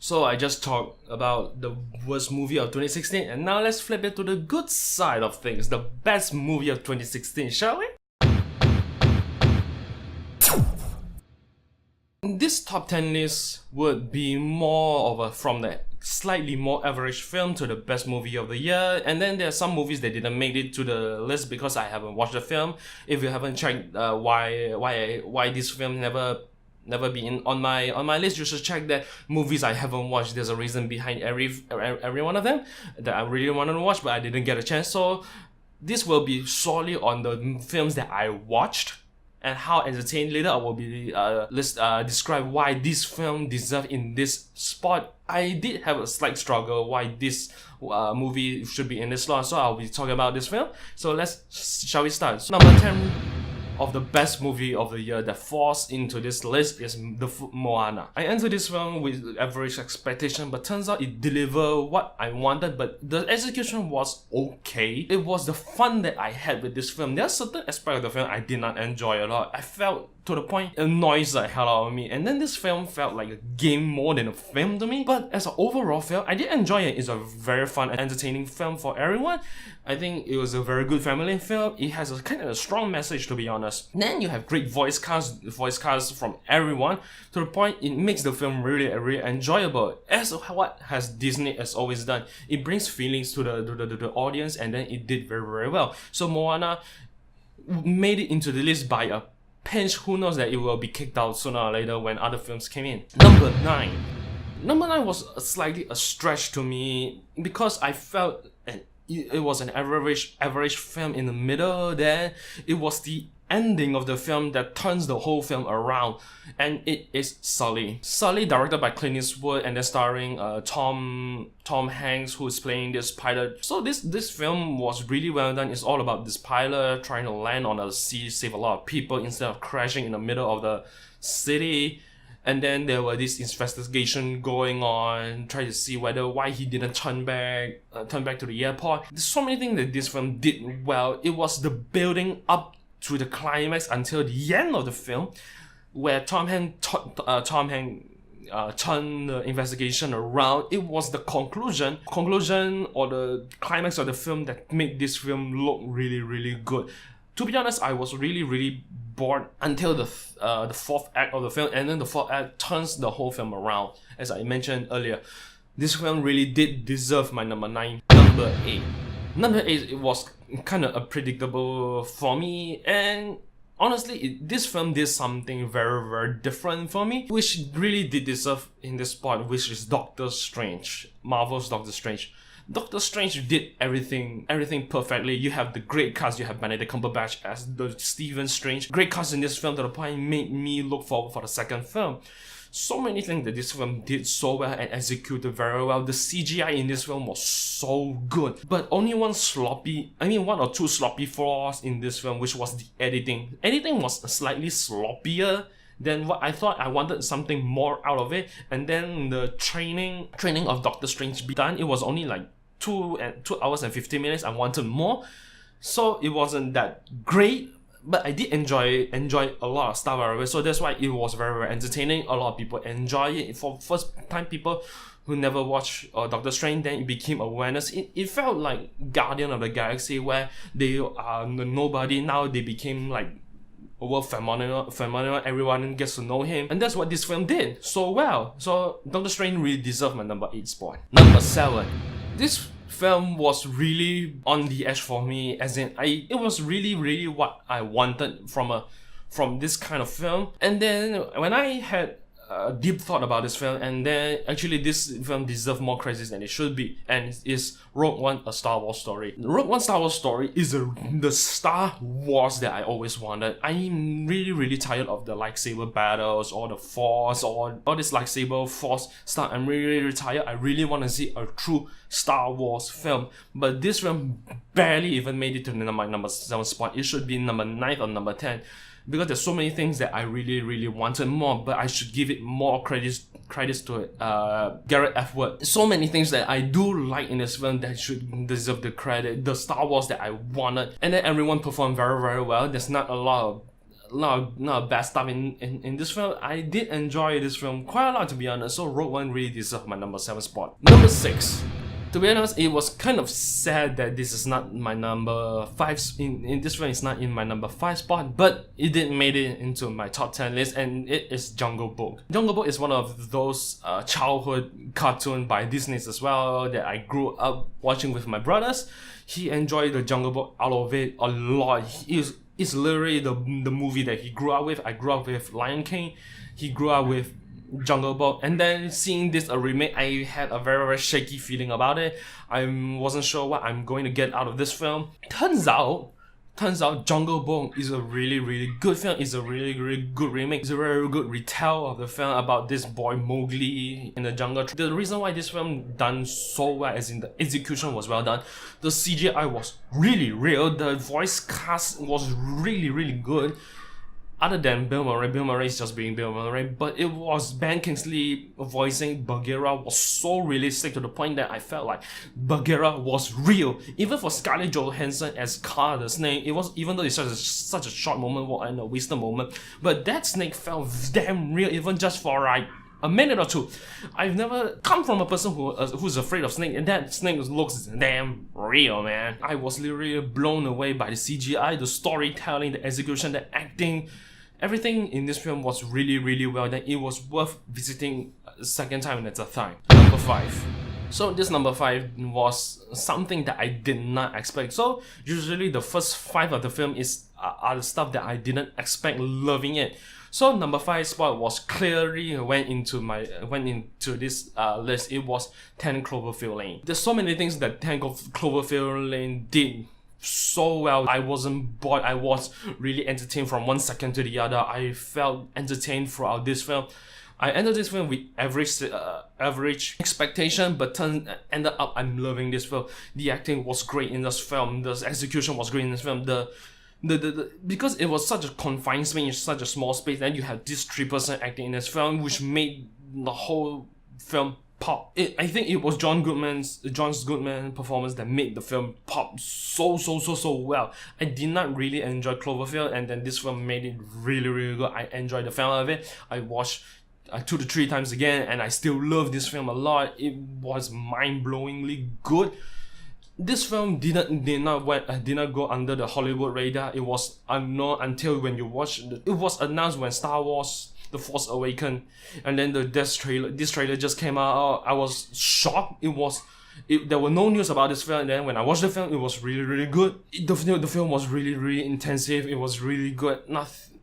So I just talked about the worst movie of 2016, and now let's flip it to the good side of things, the best movie of 2016, shall we? This top 10 list would be more of a from the slightly more average film to the best movie of the year, and then there are some movies that didn't make it to the list because I haven't watched the film. If you haven't checked why this film never been on my list, you should check that movies I haven't watched. There's a reason behind every one of them that I really wanted to watch, but I didn't get a chance. So this will be solely on the films that I watched and how entertained. Later I will be describe why this film deserves in this spot. I did have a slight struggle why this movie should be in this slot, so I'll be talking about this film. So shall we start? So number 10 of the best movie of the year that falls into this list is Moana. I entered this film with average expectation, but turns out it delivered what I wanted, but the execution was okay. It was the fun that I had with this film. There are certain aspects of the film I did not enjoy a lot. I felt to the point it annoys the hell out of me, and then this film felt like a game more than a film to me. But as an overall film, I did enjoy it. It's a very fun and entertaining film for everyone. I think it was a very good family film. It has a kind of a strong message, to be honest. Then you have great voice cast from everyone, to the point it makes the film really enjoyable. As what has Disney has always done, it brings feelings to the audience, and then it did very well. So Moana made it into the list by a pinch. Who knows that it will be kicked out sooner or later when other films came in. Number 9 was slightly a stretch to me because I felt it was an average film in the middle. Then it was the ending of the film that turns the whole film around, and it is Sully. Sully, directed by Clint Eastwood, and then starring Tom Hanks, who is playing this pilot. So this film was really well done. It's all about this pilot trying to land on a sea, save a lot of people instead of crashing in the middle of the city. And then there were this investigation going on, trying to see why he didn't turn back to the airport. There's so many things that this film did well. It was the building up to the climax until the end of the film, where Tom Hanks turned the investigation around. It was the conclusion or the climax of the film that made this film look really good. To be honest, I was really bored until the fourth act of the film, and then the fourth act turns the whole film around. As I mentioned earlier, this film really did deserve my number 9. Number 8, it was kind of unpredictable for me, and honestly, this film did something very different for me, which really did deserve in this spot, which is Doctor Strange, Marvel's Doctor Strange. Doctor Strange did everything perfectly. You have the great cast. You have Benedict Cumberbatch as the Stephen Strange. Great cast in this film to the point made me look forward for the second film. So many things that this film did so well and executed very well. The CGI in this film was so good, but only one or two sloppy flaws in this film, which was the editing. Editing was slightly sloppier than what I thought. I wanted something more out of it. And then the training of Doctor Strange be done. It was only like 2 hours and 15 minutes. I wanted more, so it wasn't that great. But I did enjoy a lot of stuff out of it. So that's why it was very entertaining. A lot of people enjoy it. For first time people who never watched Doctor Strange, then it became awareness. It felt like Guardian of the Galaxy, where they are nobody. Now they became like world phenomenal. Everyone gets to know him, and that's what this film did so well. So Doctor Strange really deserved my number 8 spot. Number 7. This film was really on the edge for me, as in it was really what I wanted from this kind of film. And then when I had a deep thought about this film, and then actually this film deserves more credits than it should be, and it is Rogue One, a Star Wars story. Rogue One Star Wars story is the Star Wars that I always wanted. I'm really tired of the lightsaber battles or the Force or all this lightsaber Force stuff. I'm really tired. I really want to see a true Star Wars film, but this film barely even made it to my number 7 spot. It should be number 9 or number 10. Because there's so many things that I really wanted more, but I should give it more credits to it. Garrett F. Wood. So many things that I do like in this film that should deserve the credit. The Star Wars that I wanted, and then everyone performed very well. There's not a lot of not bad stuff in this film. I did enjoy this film quite a lot, to be honest. So Rogue One really deserves my number 7 spot. Number 6. To be honest, it was kind of sad that this is not my number 5. In this film, it's not in my number 5 spot, but it did made it into my top 10 list, and it is Jungle Book. Jungle Book is one of those childhood cartoon by Disney as well that I grew up watching with my brothers. He enjoyed the Jungle Book out of it a lot. It's literally the movie that he grew up with. I grew up with Lion King. He grew up with Jungle Book, and then seeing this a remake, I had a very, very shaky feeling about it. I wasn't sure what I'm going to get out of this film. Turns out Jungle Book is a really, really good film. It's a really, really good remake. It's a very good retell of the film about this boy Mowgli in the jungle. The reason why this film done so well, as in the execution was well done, the CGI was really real, the voice cast was really, really good. Other than Bill Murray is just being Bill Murray, but it was Ben Kingsley voicing Bagheera was so realistic to the point that I felt like Bagheera was real. Even for Scarlett Johansson as Kaa the snake, it was, even though it's such a short moment and a wasted moment, but that snake felt damn real, even just for like a minute or two. I've never come from a person who's afraid of snake, and that snake looks damn real, man. I was literally blown away by the CGI, the storytelling, the execution, the acting. Everything in this film was really, really well done. It was worth visiting a second time and a third time. Number 5. So this number 5 was something that I did not expect. So usually the first 5 of the film are the stuff that I didn't expect, loving it. So number 5 spot was clearly went into this list. It was 10 Cloverfield Lane. There's so many things that 10 Cloverfield Lane did so well. I wasn't bored. I was really entertained from one second to the other. I felt entertained throughout this film. I entered this film with average expectation, but ended up I'm loving this film. The acting was great in this film. The execution was great in this film. Because it was such a confined space, such a small space, then you have this 3% acting in this film, which made the whole film pop. I think it was John Goodman's performance that made the film pop so well. I did not really enjoy Cloverfield, and then this film made it really, really good. I enjoyed the film of it. I watched 2 to 3 times again, and I still love this film a lot. It was mind-blowingly good. This film did not go under the Hollywood radar. It was unknown until when you watch it was announced when Star Wars The Force Awakens, and then this trailer just came out. I was shocked. There were no news about this film, and then when I watched the film, it was really, really good. The film was really, really intensive. It was really good.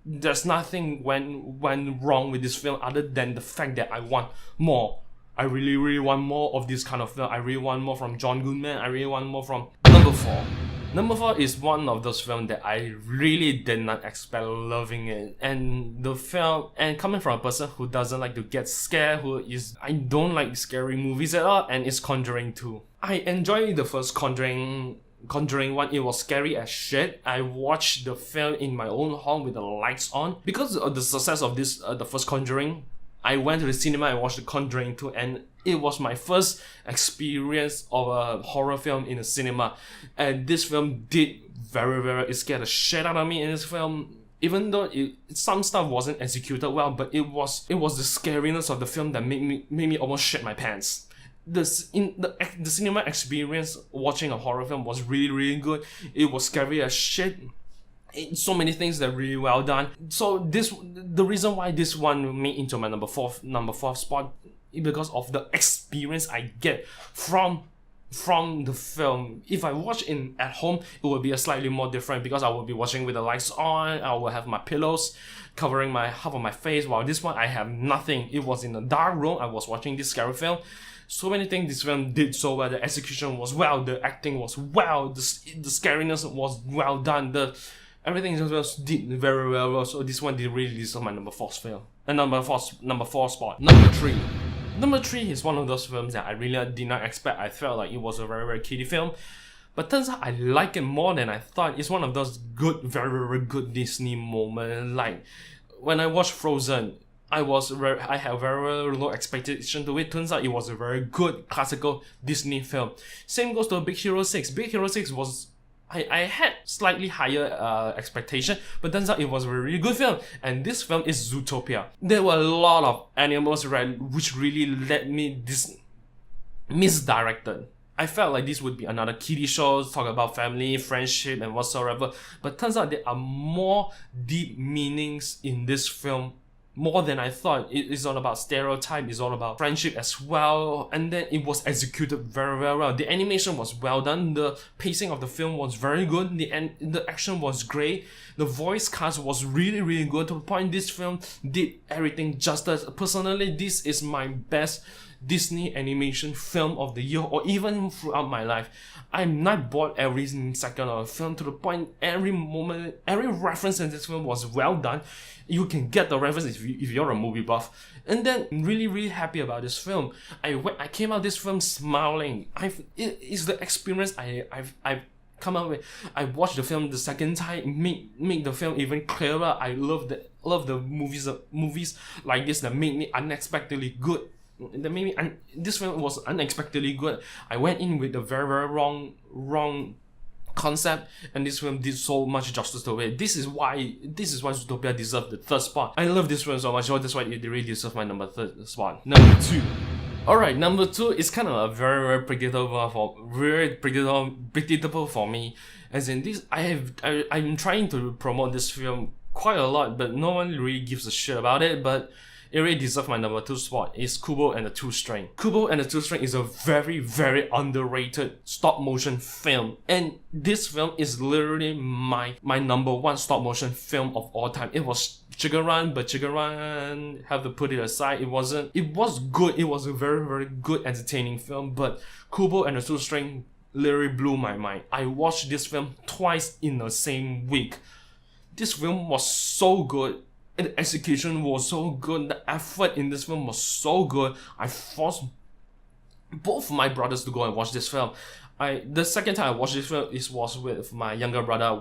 There's nothing went wrong with this film other than the fact that I want more. I really, really want more of this kind of film. I really want more from John Goodman. I really want more from Number 4. Number 4 is one of those films that I really did not expect, loving it. And the film, and coming from a person who doesn't like to get scared, I don't like scary movies at all, and it's Conjuring 2. I enjoyed the first Conjuring 1. It was scary as shit. I watched the film in my own home with the lights on. Because of the success of this, the first Conjuring, I went to the cinema and watched the Conjuring 2, and it was my first experience of a horror film in a cinema. And this film did it scared the shit out of me in this film. Even though some stuff wasn't executed well, but it was the scariness of the film that made me almost shit my pants. The cinema experience watching a horror film was really, really good. It was scary as shit. So many things that are really well done. So the reason why this one made into my number 4 spot is because of the experience I get from the film. If I watch at home, it will be a slightly more different because I will be watching with the lights on. I will have my pillows covering half of my face. While this one, I have nothing. It was in a dark room. I was watching this scary film. So many things this film did so well. The execution was well. The acting was well. The scariness was well done. Everything just did very well. So this one did really deserve my number 4 film. Number 4 spot. Number 3. Number 3 is one of those films that I really did not expect. I felt like it was a very, very kiddie film. But turns out I like it more than I thought. It's one of those good, very, very good Disney moments. Like, when I watched Frozen, I had very, very low expectation to it. Turns out it was a very good classical Disney film. Same goes to Big Hero 6. Big Hero 6 was I had slightly higher expectation, but turns out it was a really good film. And this film is Zootopia. There were a lot of animals, right, which really led me misdirected. I felt like this would be another kiddie show, talk about family, friendship, and whatsoever. But turns out there are more deep meanings in this film, more than I thought. It is all about stereotype, it's all about friendship as well, and then it was executed very, very well. The animation was well done, the pacing of the film was very good, the action was great, the voice cast was really, really good, to the point this film did everything justice. Personally, this is my best Disney animation film of the year, or even throughout my life. I'm not bored every second of the film, to the point every moment, every reference in this film was well done. You can get the reference if you're a movie buff. And then I'm really, really happy about this film. I came out this film smiling. It's the experience I've come out with. I watched the film the second time, make the film even clearer. I love the movies like this that make me unexpectedly good. This film was unexpectedly good. I went in with a very, very wrong concept, and this film did so much justice to it. This is why Zootopia deserved the third spot. I love this film so much, so that's why it really deserves my number third spot. Number 2. Alright, number 2 is kind of a very, very predictable for me. As in this, I'm trying to promote this film quite a lot, but no one really gives a shit about it. But it really deserves my number 2 spot. It's Kubo and the Two String. Kubo and the Two String is a very, very underrated stop motion film. And this film is literally my number 1 stop motion film of all time. It was Chicken Run, but Chicken Run, have to put it aside. It was good. It was a very, very good, entertaining film. But Kubo and the Two String literally blew my mind. I watched this film twice in the same week. This film was so good. The execution was so good. The effort in this film was so good. I forced both my brothers to go and watch this film. The second time I watched this film was with my younger brother.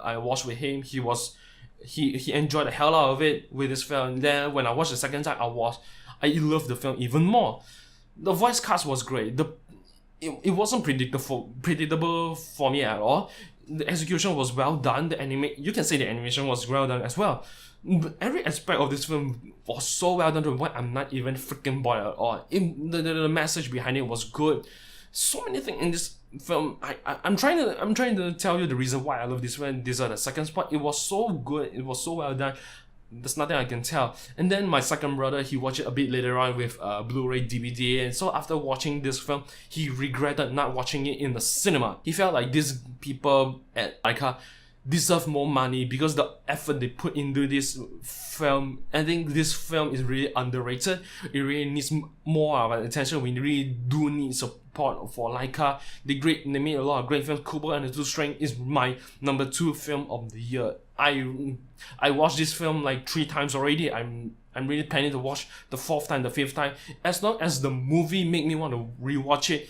I watched with him. He enjoyed the hell out of it with this film. And then when I watched the second time, I loved the film even more. The voice cast was great. It wasn't predictable for me at all. The execution was well done. You can say the animation was well done as well. But every aspect of this film was so well done to the point I'm not even freaking bored at all. The message behind it was good. So many things in this film. I'm trying to tell you the reason why I love this film. These are the second spot. It was so good. It was so well done. There's nothing I can tell. And then my second brother, he watched it a bit later on with Blu-ray DVD, and so after watching this film, he regretted not watching it in the cinema. He felt like these people at Laika deserve more money because the effort they put into this film. I think this film is really underrated. It really needs more of our attention. We really do need support for Laika. They made a lot of great films. Kubo and the Two String is my number 2 film of the year. I watched this film like 3 times already. I'm really planning to watch the 4th time, the 5th time. As long as the movie make me want to rewatch it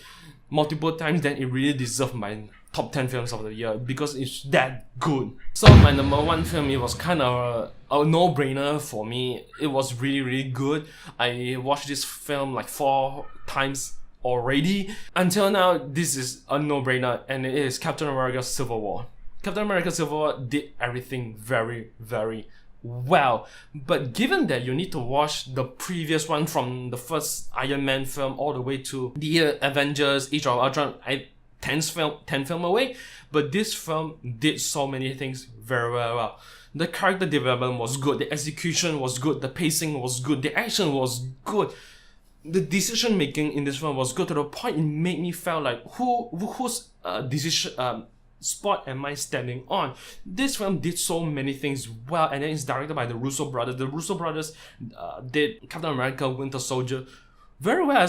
multiple times, then it really deserves my top 10 films of the year because it's that good. So my number 1 film, it was kind of a no-brainer for me. It was really, really good. I watched this film like 4 times already. Until now, this is a no-brainer, and it is Captain America Civil War. Captain America Civil War did everything very, very well. But given that you need to watch the previous one from the first Iron Man film all the way to the Avengers, Age of Ultron, 10 film away, but this film did so many things very, very well. The character development was good, the execution was good, the pacing was good, the action was good. The decision making in this film was good to the point it made me feel like whose decision spot am I standing on? This film did so many things well, and then it's directed by the Russo brothers. The Russo brothers did Captain America Winter Soldier very well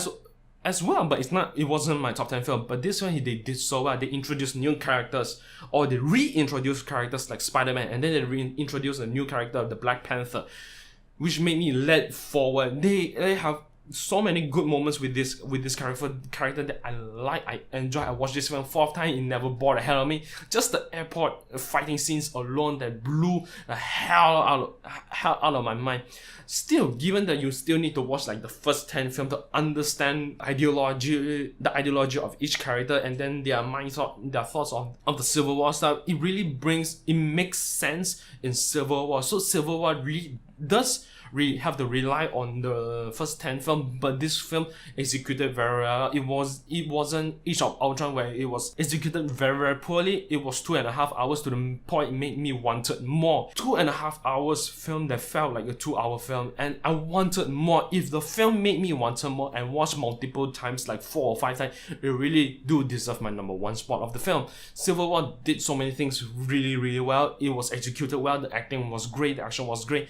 as well, but it wasn't my top 10 film. But this one they did so well. They introduced new characters, or they reintroduced characters like Spider-Man, and then they reintroduced a new character, the Black Panther, which made me lead forward. They have so many good moments with this character that I like, I enjoy. I watched this film 4th time, it never bored the hell out of me. Just the airport fighting scenes alone that blew the hell out of my mind. Still, given that you still need to watch like the first 10 films to understand the ideology of each character, and then their thoughts of the Civil War stuff, it makes sense in Civil War. So Civil War really does have to rely on the first 10 film, but this film executed very well. It wasn't Age of Ultron where it was executed very, very poorly. It was 2.5 hours to the point it made me wanted more. 2.5 hours film that felt like a 2-hour film, and I wanted more. If the film made me wanted more and watch multiple times, like 4 or 5 times, it really do deserve my number 1 spot of the film. Civil War did so many things really, really well. It was executed well, the acting was great, the action was great.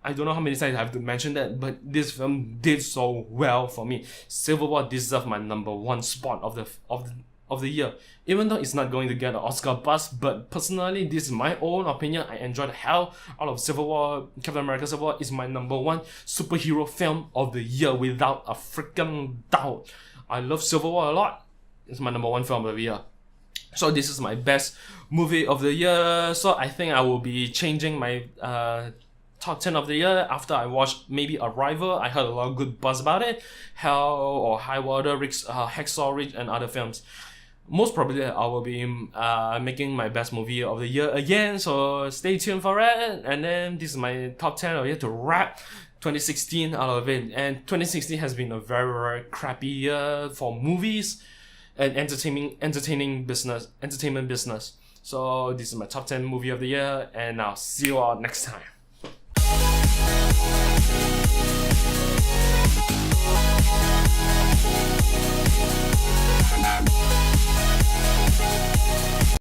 I don't know how many times I have to mention that, but this film did so well for me. Civil War deserves my number 1 spot of the year. Even though it's not going to get an Oscar buzz, but personally, this is my own opinion. I enjoyed the hell out of Civil War. Captain America Civil War is my number 1 superhero film of the year without a freaking doubt. I love Civil War a lot. It's my number 1 film of the year. So this is my best movie of the year. So I think I will be changing my top 10 of the year after I watched maybe Arrival. I heard a lot of good buzz about it. Hell or High Water, Hacksaw Ridge, and other films. Most probably I will be making my best movie of the year again, so stay tuned for it. And then this is my top 10 of the year to wrap 2016 out of it. And 2016 has been a very, very crappy year for movies and entertainment business. So this is my top 10 movie of the year, and I'll see you all next time.